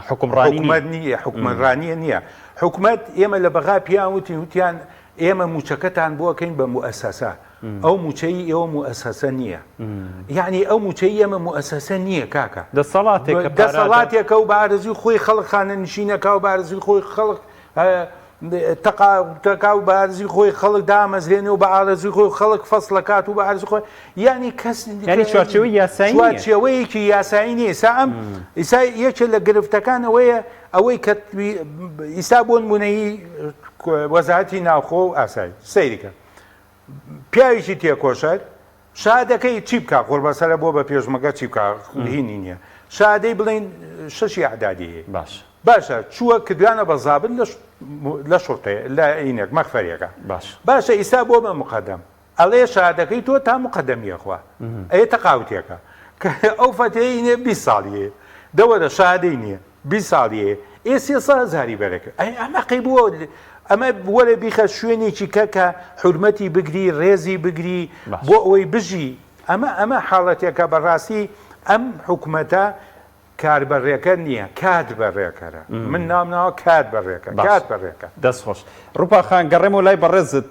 حکومڕانی نییە حکومڕانیە نییە حکوومەت ئێمە لە بەغا پیان وتیان ئێمە موچەکەتان بۆکەین بە موئەسەسە ئەو موچەی ئێوە موئەسەسە نییە یعنی ئەو موچەی ئێمە موئەسەسە نییە کاکە دەسەڵاتێکە و بارزی خۆی خەڵک خانەنشینەکە و بارزی خۆی خەڵک تەقاوتەکە و بارزی خۆی خەڵک دامەزرێنێ و بە ئارەزی خۆی خەڵک فەسڵەکات و بە ئارزی خۆی یعنی کەس چوارچێوەی یاسایی چوارچێوەیەکی یاسایی نییە ئیسا یەکێک لە گرفتەکان ئەوەی کە ئیسا بۆ نمونەیی وەزارەتی ناوخۆ و ئاسایی سەیریکە پیاوێکی تێکۆشەر شادەکەی چی بکە قوربەسەرە بۆ بە پێشمەکە چی بکە هینی نییە شادەی بڵین شەشی عەدادی باشە چووە کردوانە بە زابن لە شوڕتەیە لە عینێک مەخفەرێکە باشە ئیستا بۆ بە مقەدەم ئەڵێ شادەکەی تۆ تا مقەدەمیەخوا ئەیە تەقاوتێکە کە ئەو فەتەیە نیە 20 ساڵیە دەوەرە شادەی نییە 20 ساڵیە ئێ 300,000 بەرەکە ئەمە قەی بووە ئەمە وەرە بیخە شوێنێکی کەکە حورمەتی بگری ڕێزی بگری بۆ ئەوەی بژی ئەمە حاڵەتێکە بەڕاستی ئەم حکوومەتە کاربەڕێکە نییە کات بەڕێکەرە من نامناوە کات بەڕێکە کات بەڕێکە دەستخۆش ڕووپاخان گەڕێمەوە لای بەڕێزت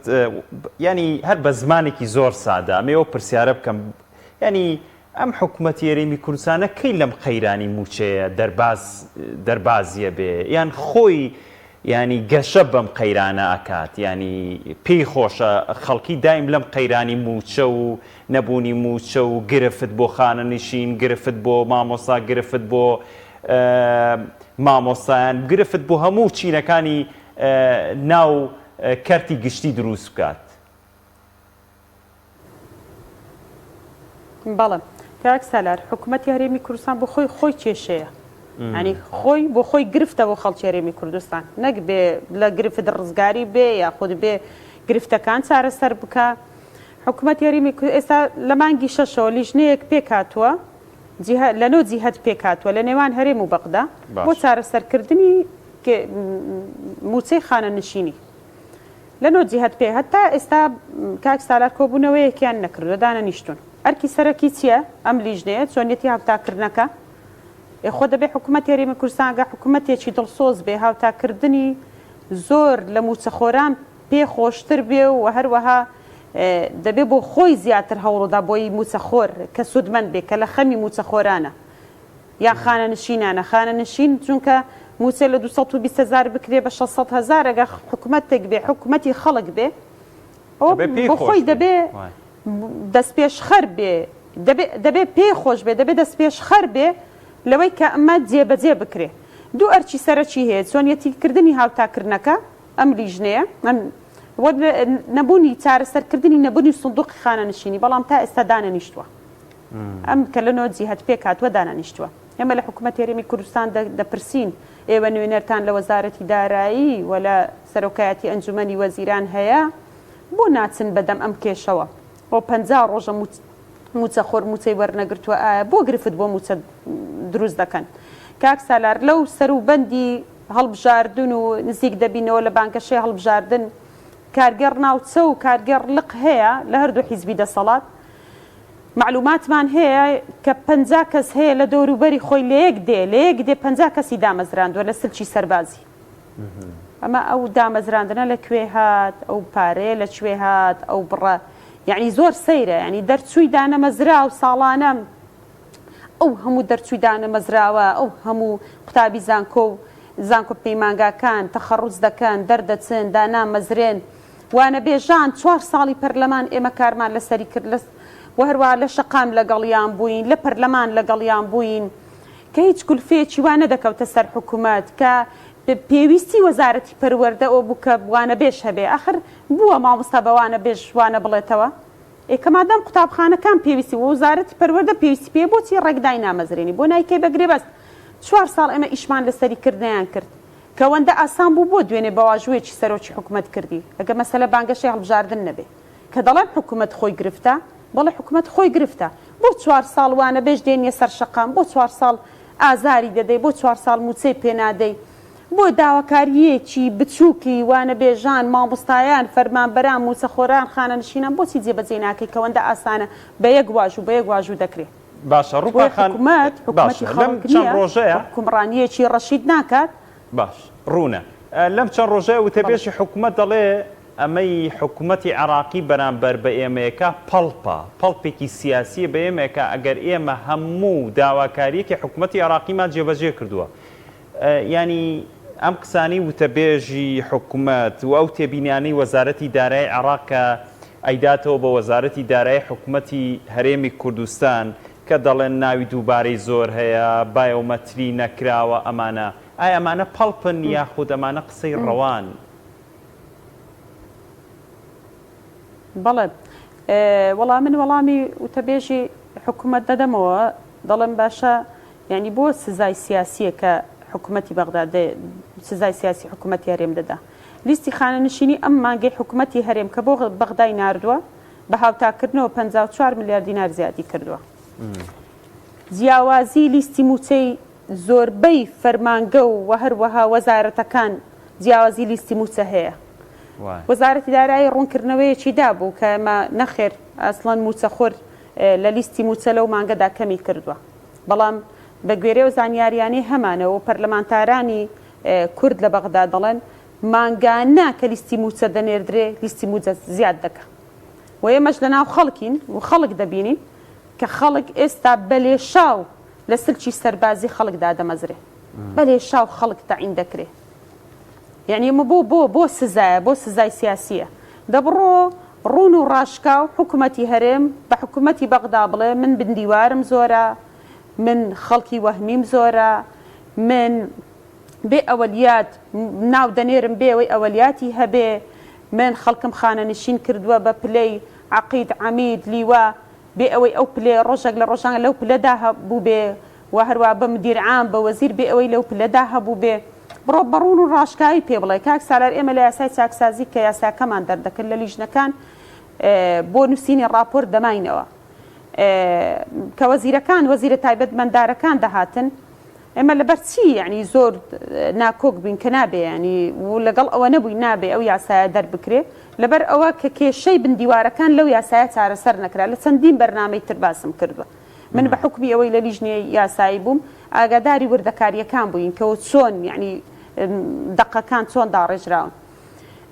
ینی هەر بە زمانێکی زۆر سادە ئەمەوە پرسیارە بکەم ینی ئەم حکوومەتی هەرێمی کوردستانە کەی لەم قەیرانی موچەیە دەربازیە بێ یان خۆی ینی گەشە بەم قەیرانە ئەکات ینی پێی خۆشە خەڵکی دایم لەم قەیرانی موچە و نەبوونی موچە و گرفت بۆ خانەنشین گرفت بۆ مامۆستا گرفت بۆ مامۆستایان گرفت بۆ هەموو چینەکانی ناو کەرتی گشتی دروست بکات بەڵێ کاک سالار حکوومەتی هەرێمی کوردستان بۆ خۆی کێشەیە ینی خۆی بۆ خۆی گرفتەوە خەڵکی هەرێمی کوردستان نەک بێ لە گرفت ڕزگاری بێ یا خۆی بێ گرفتەکان چارەسەر بکە حکوومەتی هەرێمی ئێستا لە مانگی شەشەوە لیژنەیەک پێکاتوە لەنۆ جیهەت پێکاتوە لە نێوان هەرێم و بەغدا بۆ چارەسەرکردنی موچەی خانەنشینی لەنۆ جیهەت پێ هەتا ئێستا کاک سالار کۆبوونەوەیەکیان نەکردووە دانەنیشتون ئەرکی سەرەکی چییە ئەم لیژنەیە چۆنیەتی هاوتاکردنەکە خۆ دەبێ حکوومەتی هەرێمی کوردستانگە حکوومەتێکی دڵسۆز بێ هاوتاکردنی زۆر لە موچەخۆران پێ خۆشتر بێ و هەروەها دەبێ بۆ خۆی زیاتر هەوڵدا بۆی موچەخۆر کە سودمەند بێ کە لە خەمی موچەخۆرانە یان خانەنشینانە خانەنشین چونکە موچە لە 220,000 بکرێ بە 600,000 ئەگە حکوومەتێک بێ حکوومەتی خەڵک بێ بۆ خۆی دەبێ دەستپێشخەر بێ دەبێ پێی خۆش بێ دەبێ دەستپێشخەر بێ لەوەی کە ئەمە جێبەجێ بکرێ دوو ئەرچی سەرەکی هەیە چۆنیەتیکردنی هاوتاکردنەکە ئەم لیژنەیە نەبوونی چارەسەرکردنی نەبوونی سندوقی خانەنشینی بەڵام تا ئێستا دانەنیشتووە ئەم کە لەنەوە جیهەت پێکاتوە دانەنیشتووە ئێمە لە حکوومەتی هەرێمی کوردستان دەپرسین ئێوە نوێنەرتان لە وەزارەتی دارایی و لە سەرۆکایەتی ئەنجومەنی وەزیران هەیە بۆ ناچن بەدەم ئەم کێشەوە بۆ 50 ڕۆژە موچەخۆر موچەی وەرنەگرتووە ئایا بۆ گرفت بۆ موچە دروست دەکەن کاک سالار لەو سەروبەندی هەڵبژاردن و نزیک دەبینەوە لە بانکەشەی هەڵبژاردن کارگەر ناوچە و کارگەر لق هەیە لە هەردوو حیزبی دەسەڵات معلوماتمان هەیە کە 50 کەس هەیە لە دەوروبەری خۆی لە یەک دێ 50 کەسی دامەزراندووە لە سلکی سەربازی ئەمە ئەو دامەزراندنە لەکوێ هات ئەو پارەیە لەکوێ هات ئەو بڕە یعنی زۆر سەیرە ینی دەرچووی دانەمەزرا و ساڵانە ئەو هەموو دەرچووی دانەمەزراوە ئەو هەموو قوتابی زانکۆ پەیمانگاکان تەخەڕوز دەکەن دەردەچن دانامەزرێن وانە بێژان 4 ساڵی پەرلەمان ئێمە کارمان لەسەری کرد و هەروە لە شەقام لەگەڵیان بووین لە پەرلەمان لەگەڵیان بووین کە هیچ گولفێکی وانە دەکەوتە سەر حکوومەت کە پێویستی وەزارەتی پەروەردە ئەو بوو کە وانە بێش هەبێ ئاخر بووە مامۆستا بەوانە بێژ وانە بڵێتەوە ئێکەمادام قوتابخانەکان پێویستی وەزارەتی پەروەردە پێویستی پێ بۆچی ڕێکدای نامەزرێنی بۆ نایکەی بەگرێ بەست 4 ساڵ ئێمە ئیشمان لەسەری کردنیان کرد کەوەندە ئاسان بوو بۆ دوێنێ بەواژوێکی سەرۆکی حکوومەت کردی ئەگە مەسەلە بانگەشەی هەڵبژاردن نەبێ کە دەڵێن حکوومەت خۆی گرفتە بەڵێ حکوومەت خۆی گرفتە بۆ 4 ساڵ وانە بێژ دێنیە سەر شەقام بۆ 4 ساڵ ئازاری دەدەی بۆ 4 ساڵ موچەی پێنادەی بۆ داواکاریەکی بچووکی وانە بێژان مامۆستایان فەرمانبەران موچەخۆران خانەنشینان بۆچی جێبەجێ ناکەی کەوەندە ئاسانە بە یەک واژوو دەکرێت باشە ڕووپاخان حکوومەتی خەڵک چەند ڕۆژەیە حکومڕانیەکی ڕەشید ناکات باش ڕوونە لەم چەند ڕۆژەیە وتەبێژی حکوومەت دەڵێ ئەمەی حکوومەتی عێراقی بەرامبەر بە ئێمەیەکە پەڵپێکی سیاسیە بە ئێمەکە ئەگەر ئێمە هەموو داواکاریەکی حکوومەتی عێراقیمان جێبەجێ کردووە ینی ئەم قسانی وتەبێژی حکوومەت و ئەو تێبینیانەی وەزارەتی دارایی عێراقە ئەیداتەوە بە وەزارەتی دارایی حکوومەتی هەرێمی کوردستان کە دەڵێن ناوی دووبارەی زۆر هەیە بایۆمەتری نەکراوە ئەمانە ئایا ئەمانە پەڵپن یاخود ئەمانە قسەی ڕەوان بەڵێ وەڵامی وتەبێژی حکوومەت دەدەمەوە دەڵێن باشە ینی بۆ سزای سیاسیە کە حکوومەتی بەغدادێ سزای سیاسی حکوومەتی هەرێم دەدا لیستی خانەنشینی ئەم مانگەی حکوومەتی هەرێم کە بۆ بەغدای ناردووە بە هاوتاکردنەوە 54 میلیارد دینار زیادی کردووە جیاوازی لیستی موچەی زۆربەی فەرمانگە و هەروەها وەزارەتەکان جیاوازی لیستی موچە هەیە وەزارەتی دارایی ڕوونکردنەوەیەکی دابوو کە ئەمە نەخێر ئەسڵەن موچەخۆر لە لیستی موچە لەو مانگەدا کەمی کردووە بەڵام بە گوێرەوە زانیاریانی هەمانەوە پەرلەمانتارانی کورد لە بەغدا دەڵێن مانگانە کە لیستی موچە دەنێردرێ لیستی موچە زیاد دەکە و ئێمەش لەناو خەڵکین و خەڵک دەبینین کە خەڵک ئێستا بەلێ شاو لە سلکی سەربازی خەڵکدا دەمەزرێ بەلێ شاو خەڵک تەعین دەکرێ یعنی ئمە بۆ سزایە بۆ سزای سیاسیە دەبڕۆ ڕون و ڕاشکا و حکوومەتی هەرێم بە حکوومەتی بەغدا بڵێ من بندیوارم زۆرە من خەڵکی وەهمیم زۆرە من بێ ئەوەلیات ناو دەنێرم بێەوەی ئەوەلیاتی هەبێ من خەڵکم خانەنشین کردووە بە پلەی عەقید عەمید لیوا بێ ئەوەی ئەو پلێ ڕۆژێک لە ڕۆژانە لەو پلەدا هەبوو بێ و هەروە بە مدیر عام بە وەزیر بێ ئەوەی لەو پلەدا هەبوو بێ بڕۆ بەڕون و ڕاشکایی پێ بڵێ کاک سالار ئێمە لە یاسای چاکسازی کە یاساکەمان دەردەکرد لە لیژنەکان بۆ نووسینی ڕاپۆرت دەماینەوە کە وەزیرەکان وەزیرە تایبەتمەنددارەکان دەهاتن ئێمە لەبەر چی یعنی زۆر ناکۆک بووین کە نابێ ینی و لەگەڵ ئەوە نەبووی نابێ ئەو یاسایە دەربکرێ لەبەر ئەوە کە کێشەی بندیوارەکان لەو یاسایە چارەسەر نەکرا لە چەندین بەرنامەی تر باسم کردووە من بە حکمی ئەوەی لە لیژنەی یاسایی بووم ئاگاداری وردەکاریەکان بووین کەەوە چۆن یعنی دەقەکان چۆن داڕێژراون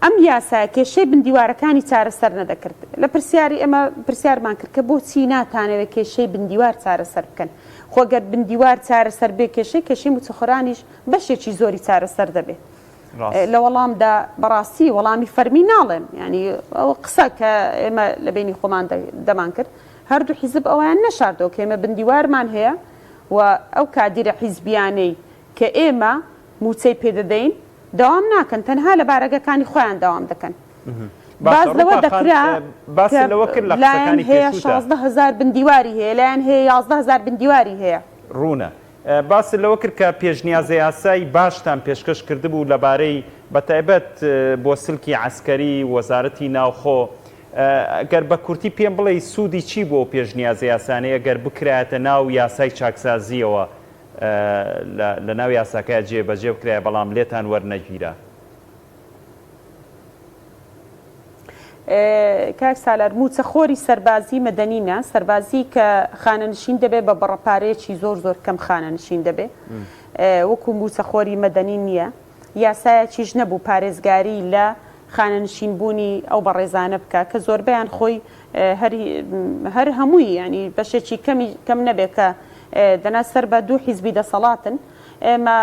ئەم یاسایە کێشەی بندیوارەکانی چارەسەر نەدەکرد لە پرسیاری ئێمە پرسیارمان کرد کە بۆچی ناتانەوێت کێشەی بندیوار چارەسەر بکەن خۆگەر بندیوار چارەسەر بێ کێشەی موچەخۆرانیش بەشێکی زۆری چارەسەر دەبێت لە وەڵامدا بەڕاستی وەڵامی فەرمی ناڵێم ینی ئەو قسە کە ئێمە لە بینی خۆمان دەمان کرد هەردوو حیزب ئەویان نەشاردەوە کە ئێمە بندیوارمان هەیە و ئەو کادیرە حیزبیانەی کە ئێمە موچەی پێدەدەین داوام ناکەن تەنها لە بارەگەکانی خۆیان داوام دەکەن باز لەوە دەکرا لایەن هەیە 16,000 بندیواری هەیە لایەن هەیە 11,000 بندیواری هەیە ڕوونە باس لەوە کرد کە پێشنیازە یاسایی باشتان پێشکەش کردبوو لەبارەی بەتایبەت بۆ سلکی عسکەری وەزارەتی ناوخۆ ئەگەر بە کورتی پێم بڵێ سوودی چی بۆ پێشنیازە یاسانەیە ئەگەر بکرایەتە ناو یاسای چاکسازیەوە لە ناو یاساکەیە جێبەجێ بکرایە بەڵام لێتان وەرنەگیرە کاک سالار موچەخۆری سەربازی مەدەنینە سەربازی کە خانەنشین دەبێت بە بەڕەپارەیەکی زۆر کەم خانەنشین دەبێت وەکو موچەخۆری مەدەنی نییە یاسایەکیش نەبوو پارێزگاری لە خانەنشینبوونی ئەو بەڕێزانە بکە کە زۆربیان خۆی هەر هەمووی ینی بەشێکی کەم نەبێت کە دەنا سەر بە دوو حیزبی دەسەڵاتن ئێمە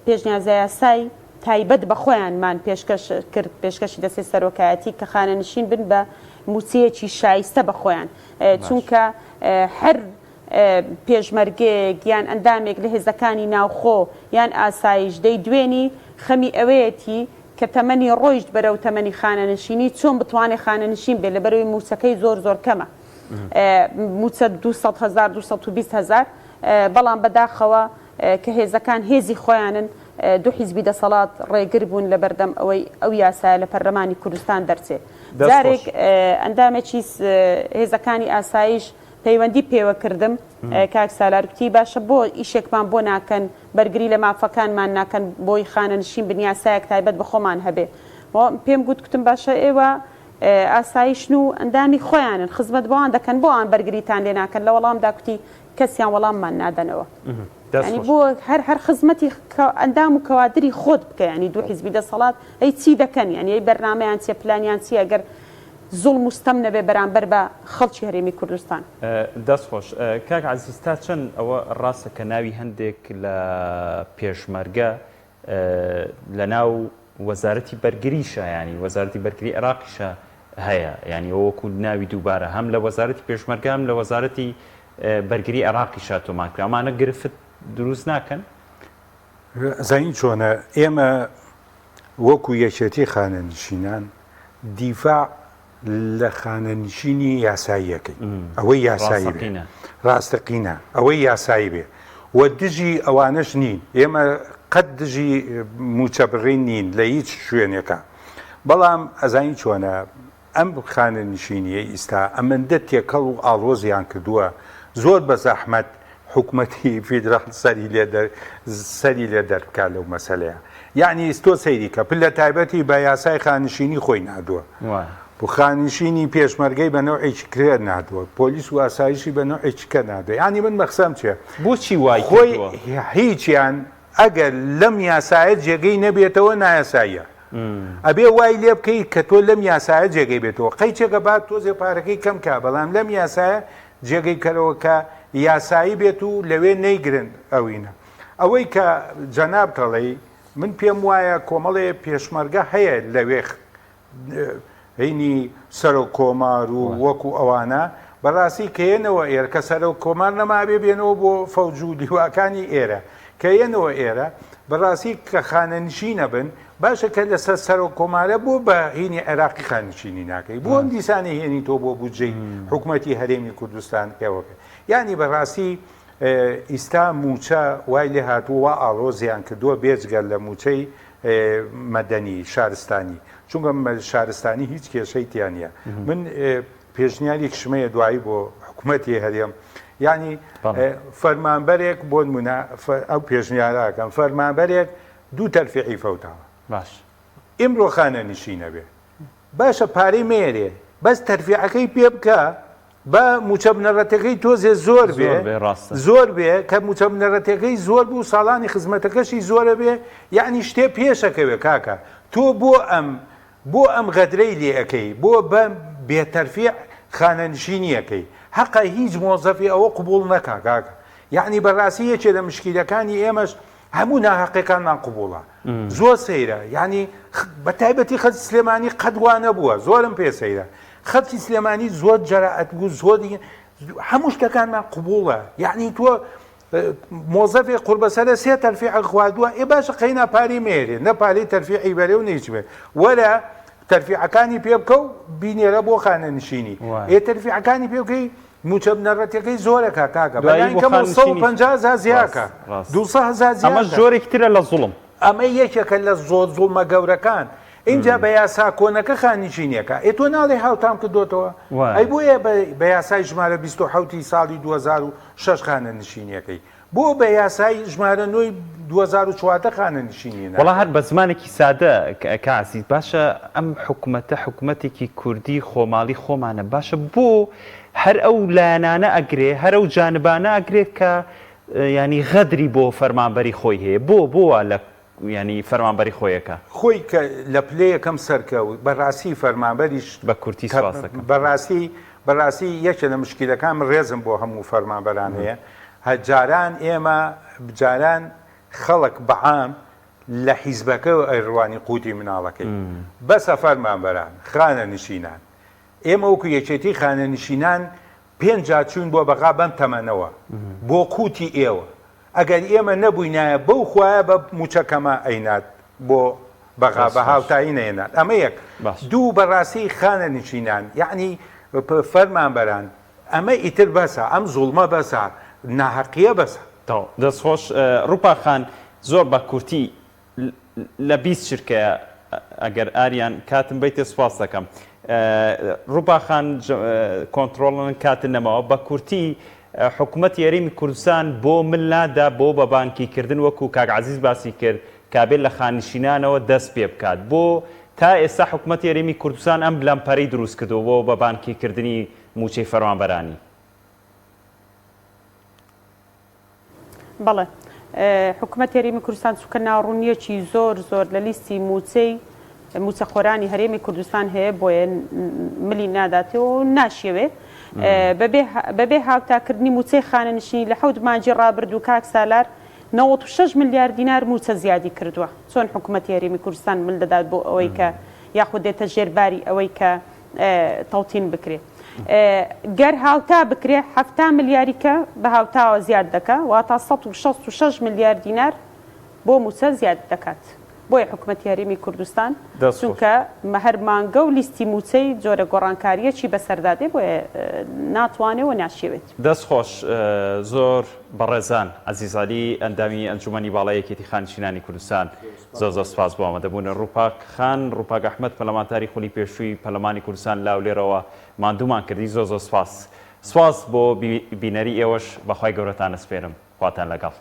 پێشنیازە یاسای تایبەت بە خۆیانمان پێشکەش کرد پێشکەشی دەسێ سەرۆکایەتی کە خانەنشین بن بە موچەیەکی شایستە بە خۆیان چونکە هەر پێشمەرگەیەک یان ئەندامێک لە هێزەکانی ناوخۆ یان ئاسایش دەی دوێنی خەمی ئەوەیەتی کە تەمەنی ڕۆیشت بەرەو تەمەنی خانەنشینی چۆن بتوانێت خانەنشین بێت لەبەرەوەی موچەکەی زۆر کەمە موچە 200,000 220,000 بەڵام بەداخەوە کە هێزەکان هێزی خۆیانن دوو حیزبی دەسەڵات ڕێگر بوون لە بەردەم ئەوەی ئەو یاسایە لە پەرلەمانی کوردستان دەرچێت جارێک ئەندامێکی هێزەکانی ئاسایش پەیوەندی پێوەکردم کاک سالارکتی باشە بۆ ئیشێکمان بۆ ناکەن بەرگری لە مافەکانمان ناکەن بۆی خانەنشین بن یاسایەک تایبەت بە خۆمان هەبێ پێم گوتم باشە ئێوە ئاسایشن و ئەندامی خۆیانن خزمەت بۆوان دەکەن بۆ ئەوان بەرگریتان لێ ناکەن لە وەڵامدا کوتی کەسیان وەڵاممان نادەنەوە ینی بۆ هەر خزمەتی ئەندام و کەوادری خۆت بکە ینی دوو حیزبی دەسەڵات ئەی چی دەکەن یعنی ئەی بەرنامەیان چێ پلانیان چی ئەگەر زوڵ مستەم نەبێ بەرامبەر بە خەڵکی هەرێمی کوردستان دەستخۆش کاک عەزیز تا چەند ئەوە ڕاستە کە ناوی هەندێک لە پێشمەرگە لە ناو وەزارەتی بەرگریشە ینی وەزارەتی بەرگری عێراقیشە هەیە ینی ئەوەکو ناوی دووبارە هەم لە وەزارەتی پێشمەرگە هەم لە وەزارەتی بەرگری عێراقیشە تۆمان کرا ئەمانە گرفت دروست ناکەن زین چۆنە ئێمە وەکو یەکێتی خانەنشینان دیفاع لە خانەنشینی یاساییەکەی ئەوەی یاسایی ڕاستەقینە ئەوەی یاسایی بێ وە دژی ئەوانش نین ئێمە قەت دژی موچەبڕین نین لە هیچ شوێنێکە بەڵام ئەزانی چۆنە ئەم خانەنشینیە ئیستا ئەمەندە تێکەڵ و ئاڵۆزیان کردووە زۆر بە زەحمەت حکوومەتی فیدرال سەری لێ دەربکات لەو مەسەلەیە یعنی ئستۆ سەیری کە پلە تایبەتی بە یاسای خانشینی خۆی نادووە بۆ خانشینی پێشمەرگەی بە نەوعێکی کرێ نادووە پۆلیس و ئاسایشی بە نەوعێکی کە نادوێ ینی من مەخسەم چێ بۆچی وای خۆی هیچیان ئەگەر لەم یاسایەت جێگەی نەبێتەوە نایاساییە ئەبێ وای لێ بکەیت کە تۆ لەم یاسایە جێگەی بێتەوە قەیچێکە بعد تۆزێ پارەکەی کەم کا بەڵام لەم یاسایە جێگەی کەرەوە کە یاسایی بێت و لەوێ نەیگرن ئەوینە ئەوەی کە جەناب دەڵێ من پێم وایە کۆمەڵێ پێشمەرگە هەیە لەوێ هینی سەر و کۆمار و وەکو ئەوانە بەڕاستی کەێنەوە ئێرە کە سەر و کۆمار نەمابێ بێنەوە بۆ فەوج و دیواکانی ئێرە کەێنەوە ئێرە بەڕاستی کە خانەنشینە بن باشە کە لەسەر سەر و کۆمارە بۆ بە هینی عێراقی خانشینی ناکەی بۆ ئەم دیسانی هێنی تۆ بۆ بودجەی حکوومەتی هەرێمی کوردستان کەوەکە یعنی بەڕاستی ئیستا موچە وای لێ هاتووە ئاڵۆزیان کردووە بێجگەل لە موچەی مەدەنی شارستانی چونکە شارستانی هیچ کێشەی تیانە من پێشنیاری کشمەیە دوایی بۆ حکوومەتی هەرێم یعنی فەرمانبەرێک بۆ نمونە ئەو پێشنیاراکەم فەرمانبەرێک دوو تەرفیعی فەوتاوە باش ئیمڕۆ خانەنشینە بێ باشە پارەی مێرێ بەس تەرفیعەکەی پێ بکە بە موچە بنەڕەتەکەی تۆزێ زۆر بێ زۆر بێ کە موچە بنەڕەتەکەی زۆر بوو ساڵانی خزمەتەکەشی زۆرە بێ یعنی شتێ پێشەکەوێ کاکە تۆ بۆ ئەم غەدرەی لێ ئەەکەی بۆ بە بێتەرفیع خانەنشینیەکەی حەقا هیچ مۆزەفی ئەوە قبول نەکا کاکە یعنی بەڕاستی یەکێ لە مشکیلەکانی ئێمەش هەموو ناحەقیەکانمان قبوڵە زۆر سەیرە یعنی بە تایبەتی خەت سلێمانی قەدوانە بووە زۆرم پێ سەیرە خەتی سلێمانی زۆر جەرائەت بوو زۆری هەموو شتەکانمان قبوڵە یعنی تۆ مۆزەفێ قوربەسەرە سێ تەرفیع خواردووە ئێ باشە قەینا پاری مێرێ نەپارەی تەرفیعی بەرێ و نەیچ بێ وەرە تەرفیعەکانی پێ بکە و بینێرە بۆ خانەنشینی ئێ تەرفیعەکانی پێ بکەی موچە بنەڕەتەکەی زۆرەکە کاکە بەلایکەمە 150,000 زیاکە 200,000 ئەمە زۆرێکترە لە زوڵم ئەمە یەکێکە لە زۆر زوڵمە گەورەکان اینجا بە یاسا کۆنەکە خانیشینیەکە ئێ تۆ ناڵێ هاوتام کردوتەوە ئەی بۆیە بە یاسای ژمارە 27 ساڵی 2006 خانەنشینیەکەی بۆ بە یاسای ژمارە 9 2004 خانەنشینینە وڵا هەر بە زمانێکی سادە کاسی باشە ئەم حکوومەتە حکوومەتێکی کوردی خۆماڵی خۆمانە باشە بۆ هەر ئەو لایەنانە ئەگرێ هەر ئەو جانبانە ئەگرێت کە ینی غەدری بۆ فەرمانبەری خۆی هەیە بۆ لە ینی فەرمانبەری خۆیەکە خۆی کە لە پلەیەکەم سەرکەوت بەڕاستی فەرمانبەریش بە کورتی سواز دەکەم. بەڕاستی یەکێ لە مشکلەکان ڕێزم بۆ هەموو فەرمانبەرانەیە هەجاران ئێمە بجاران خەڵک بەعام لە حیزبەکە و ئەیڕوانی قوتی مناڵەکەی بەسە فەرمانبەران خانە نشینان ئێمە وەکو یەکێتی خانە نشینان پێنجا چوون بۆ بەغا بەم تەمەنەوە بۆ قوتی ئێوە ئەگەر ئێمە نەبووینایە بەو خوایە بە موچەکەمە ئەینات بۆ بەغا بە هاوتایی نێنات ئەمە یەک دوو بەڕاستی خانە نشینان یعنی فەرمانبەران ئەمە ئیتر بەسە ئەم زوڵمە بەسە ناحەقیە بەسە دەستخۆش ڕووپاخان زۆر بە کورتی لە 20 شرکەیە ئەگەر ئاریان کاتم بیتە سواز دەکەم ڕووپاخان کۆنتترۆڵن کاتن نەمەوە بە کورتی حکوومەت یاریمی کوردستان بۆ مللادا بۆ بە بانکیکردن وەکو کاکعزیز باسی کرد کابێت لە خانشینانەوە دەست پێ بکات بۆ تا ئێستا حکوومەت یاریمی کوردستان ئەم بلەمپەرەی دروست کردەوە بۆ بە بانکیکردنی موچەی فەرمانبەرانی. بەڵێ حکوومەت یاریمی کوردستان چونکە ناڕوونیەکی زۆر لە لیستی موچەخۆرانی هەرێمی کوردستان هەیە بۆیە ملی ناداتەوە و ناشێوێت بەبێ هاوتاکردنی موچەی خانەنشینی لە 7 مانجی ڕابردوو کاک سالار 96 ملیار دینار موچە زیادی کردووە چۆن حکوومەت یاریمی کوردستان مل دەدات بۆ ئەوەی کە یاخود دێتە ژێرباری ئەوەی کە تەوتین بکرێت گەر هاوتا بکرێ 7 ملیاریکە بە هاوتاوە زیاد دەکە واتە 166 ملیار دینار بۆ موچە زیاد دەکات بۆیە حکوومەت یاریمی کوردستان چونکە هەر مانگە و لیستی موچەی جۆرە گۆڕانکاریەکی بەسەردادێ بۆیە ناتوانێت و ناشێوێت. دەستخۆش زۆر بەڕێزان عەزیزالی ئەندامی ئەنجومەنی باڵای یەکێتی خانشینانی کوردستان زۆر سپاس بۆ ئامادەبوون. ڕووپاک ئەحمەد پەرلەمانتاری خولی پێشووی پەرلەمانی کوردستان لاولێرەوە ماندوومان کردی زۆر سپاس بۆ بینەری ئێوەش بەخوای گەورەتان ئەسپێرم خواتان لەگەڵ.